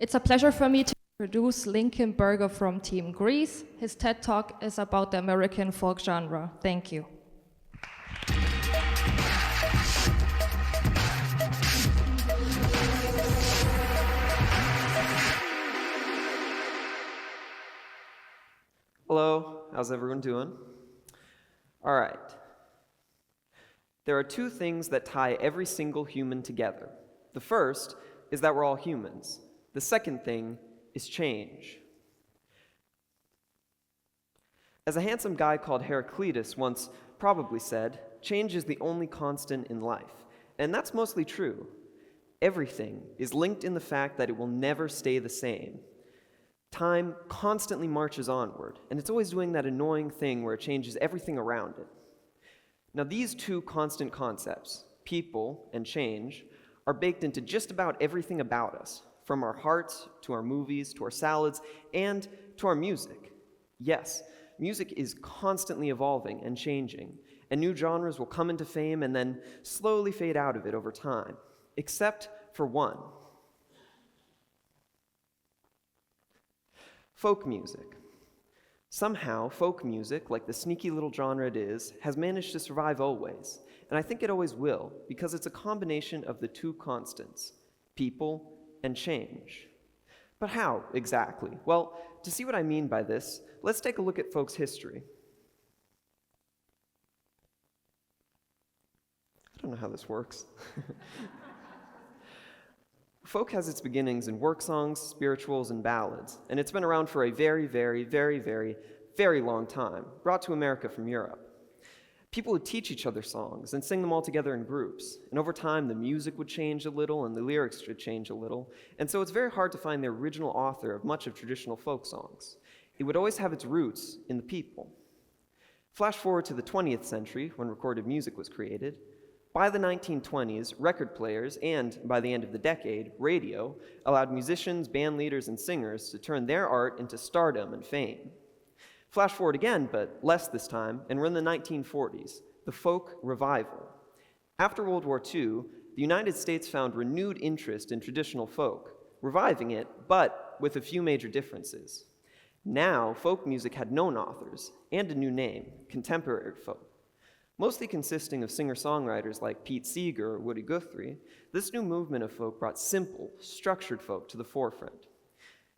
It's a pleasure for me to introduce Lincoln Berger from Team Greece. His TED Talk is about the American folk genre. Thank you. Hello, how's everyone doing? All right. There are two things that tie every single human together. The first is that we're all humans. The second thing is change. As a handsome guy called Heraclitus once probably said, change is the only constant in life. And that's mostly true. Everything is linked in the fact that it will never stay the same. Time constantly marches onward, and it's always doing that annoying thing where it changes everything around it. Now, these two constant concepts, people and change, are baked into just about everything about us, from our hearts to our movies to our salads and to our music. Yes, music is constantly evolving and changing, and new genres will come into fame and then slowly fade out of it over time, except for one. Folk music. Somehow, folk music, like the sneaky little genre it is, has managed to survive always, and I think it always will, because it's a combination of the two constants, people and change. But how, exactly? Well, to see what I mean by this, let's take a look at folk's history. I don't know how this works. Folk has its beginnings in work songs, spirituals, and ballads, and it's been around for a very, very, very, very, very long time, brought to America from Europe. People would teach each other songs and sing them all together in groups, and over time the music would change a little and the lyrics would change a little, and so it's very hard to find the original author of much of traditional folk songs. It would always have its roots in the people. Flash forward to the 20th century, when recorded music was created. By the 1920s, record players and, by the end of the decade, radio allowed musicians, band leaders, and singers to turn their art into stardom and fame. Flash forward again, but less this time, and we're in the 1940s, the folk revival. After World War II, the United States found renewed interest in traditional folk, reviving it, but with a few major differences. Now, folk music had known authors and a new name, contemporary folk. Mostly consisting of singer-songwriters like Pete Seeger or Woody Guthrie, this new movement of folk brought simple, structured folk to the forefront.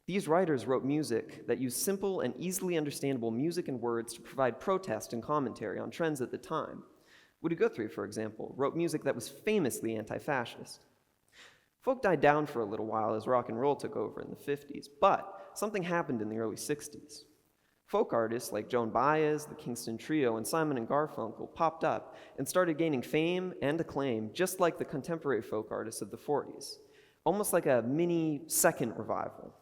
These writers wrote music that used simple and easily understandable music and words to provide protest and commentary on trends at the time. Woody Guthrie, for example, wrote music that was famously anti-fascist. Folk died down for a little while as rock and roll took over in the 50s, but something happened in the early 60s. Folk artists like Joan Baez, the Kingston Trio, and Simon and Garfunkel popped up and started gaining fame and acclaim just like the contemporary folk artists of the 40s, almost like a mini second revival.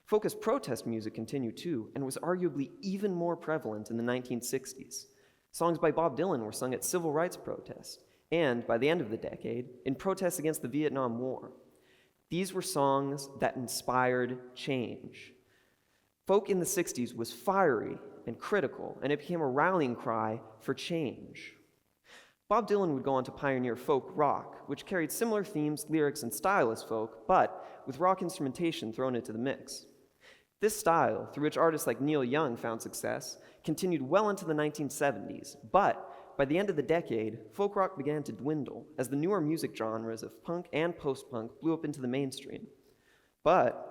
Folk as protest music continued too, and was arguably even more prevalent in the 1960s. Songs by Bob Dylan were sung at civil rights protests, and by the end of the decade, in protests against the Vietnam War. These were songs that inspired change. Folk in the 60s was fiery and critical, and it became a rallying cry for change. Bob Dylan would go on to pioneer folk rock, which carried similar themes, lyrics, and style as folk, but with rock instrumentation thrown into the mix. This style, through which artists like Neil Young found success, continued well into the 1970s, but by the end of the decade, folk rock began to dwindle as the newer music genres of punk and post-punk blew up into the mainstream. But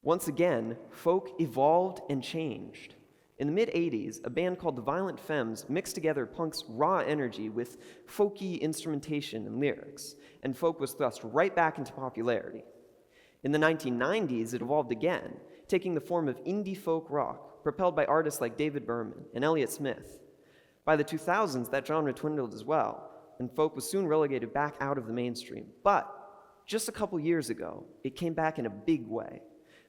once again, folk evolved and changed. In the mid-'80s, a band called the Violent Femmes mixed together punk's raw energy with folky instrumentation and lyrics, and folk was thrust right back into popularity. In the 1990s, it evolved again, taking the form of indie folk rock, propelled by artists like David Berman and Elliott Smith. By the 2000s, that genre dwindled as well, and folk was soon relegated back out of the mainstream. But just a couple years ago, it came back in a big way.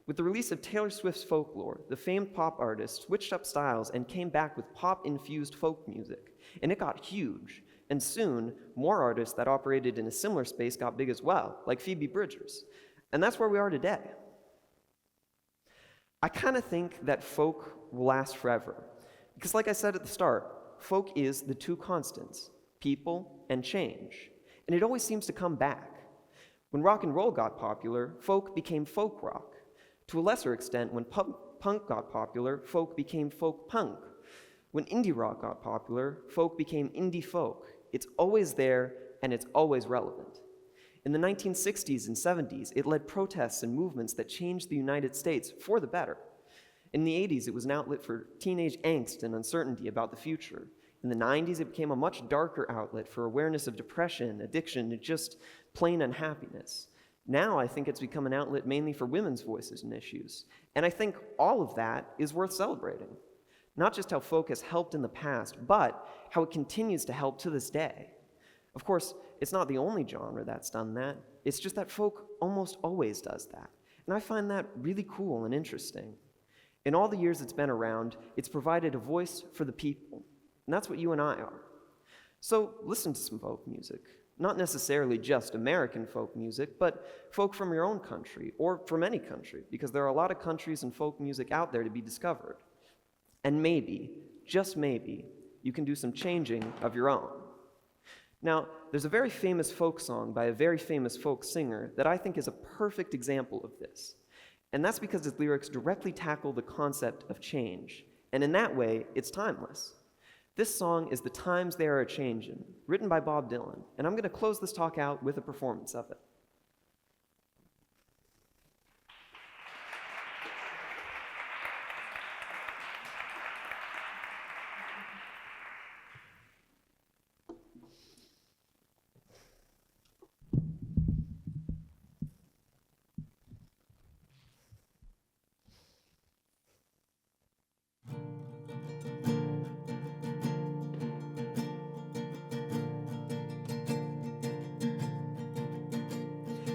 With the release of Taylor Swift's Folklore, the famed pop artist switched up styles and came back with pop-infused folk music, and it got huge. And soon, more artists that operated in a similar space got big as well, like Phoebe Bridgers. And that's where we are today. I kind of think that folk will last forever, because like I said at the start, folk is the two constants, people and change. And it always seems to come back. When rock and roll got popular, folk became folk rock. To a lesser extent, when punk got popular, folk became folk punk. When indie rock got popular, folk became indie folk. It's always there, and it's always relevant. In the 1960s and 70s, it led protests and movements that changed the United States for the better. In the 80s, it was an outlet for teenage angst and uncertainty about the future. In the 90s, it became a much darker outlet for awareness of depression, addiction, and just plain unhappiness. Now I think it's become an outlet mainly for women's voices and issues. And I think all of that is worth celebrating. Not just how folk has helped in the past, but how it continues to help to this day. Of course, it's not the only genre that's done that. It's just that folk almost always does that. And I find that really cool and interesting. In all the years it's been around, it's provided a voice for the people. And that's what you and I are. So listen to some folk music. Not necessarily just American folk music, but folk from your own country, or from any country, because there are a lot of countries and folk music out there to be discovered. And maybe, just maybe, you can do some changing of your own. Now, there's a very famous folk song by a very famous folk singer that I think is a perfect example of this. And that's because its lyrics directly tackle the concept of change. And in that way, it's timeless. This song is The Times They Are A-Changin', written by Bob Dylan, and I'm going to close this talk out with a performance of it.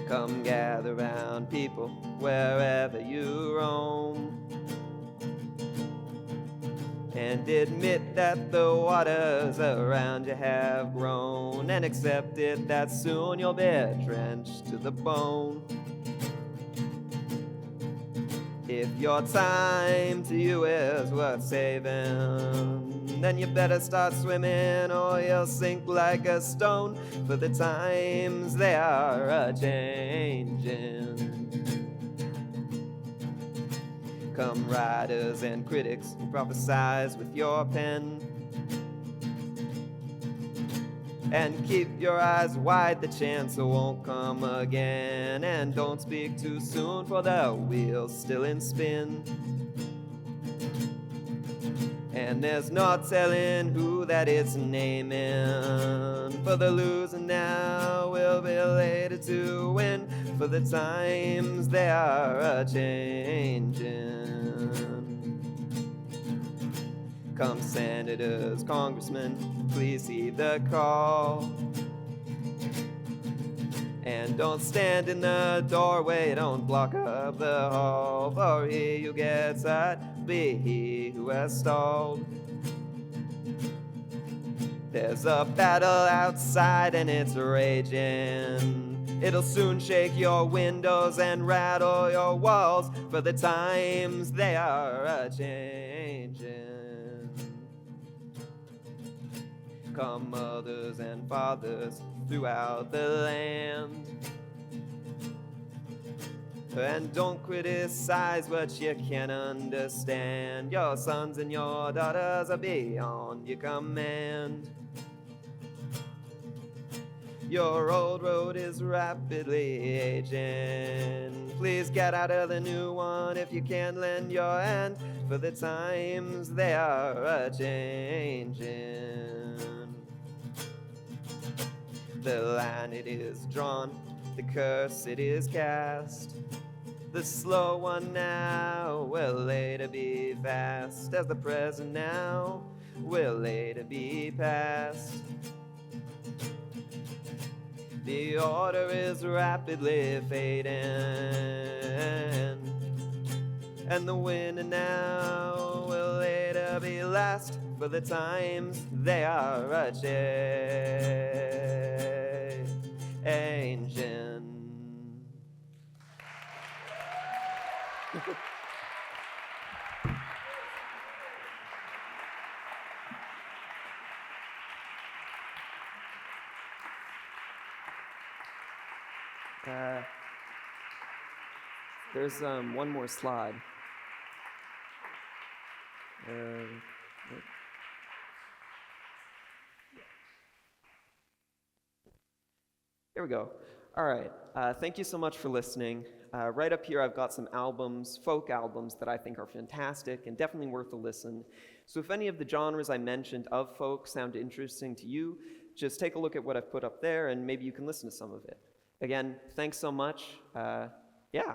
Come gather round, people, wherever you roam, and admit that the waters around you have grown, and accept it that soon you'll be drenched to the bone. If your time to you is worth saving, then you better start swimming or you'll sink like a stone, for the times they are a-changin'. Come writers and critics, prophesize with your pen, and keep your eyes wide, the chance won't come again. And don't speak too soon, for the wheel's still in spin. And there's no telling who that it's naming, for the losing now will be later to win, for the times they are a-changin'. Come senators, congressmen, please heed the call, and don't stand in the doorway, don't block up the hall, for he who gets hurt be he who has stalled. There's a battle outside and it's raging. It'll soon shake your windows and rattle your walls, for the times they are a-changin'. Come mothers and fathers throughout the land, and don't criticize what you can't understand. Your sons and your daughters are beyond your command. Your old road is rapidly aging. Please get out of the new one if you can lend your hand, for the times they are a-changin'. The line it is drawn, the curse it is cast. The slow one now will later be fast, as the present now will later be past. The order is rapidly fading, and the winner now will later be last, for the times they are a-changin'. There's one more slide. Here we go. All right. Thank you so much for listening. Right up here, I've got some albums, folk albums, that I think are fantastic and definitely worth a listen. So if any of the genres I mentioned of folk sound interesting to you, just take a look at what I've put up there and maybe you can listen to some of it. Again, thanks so much. Yeah.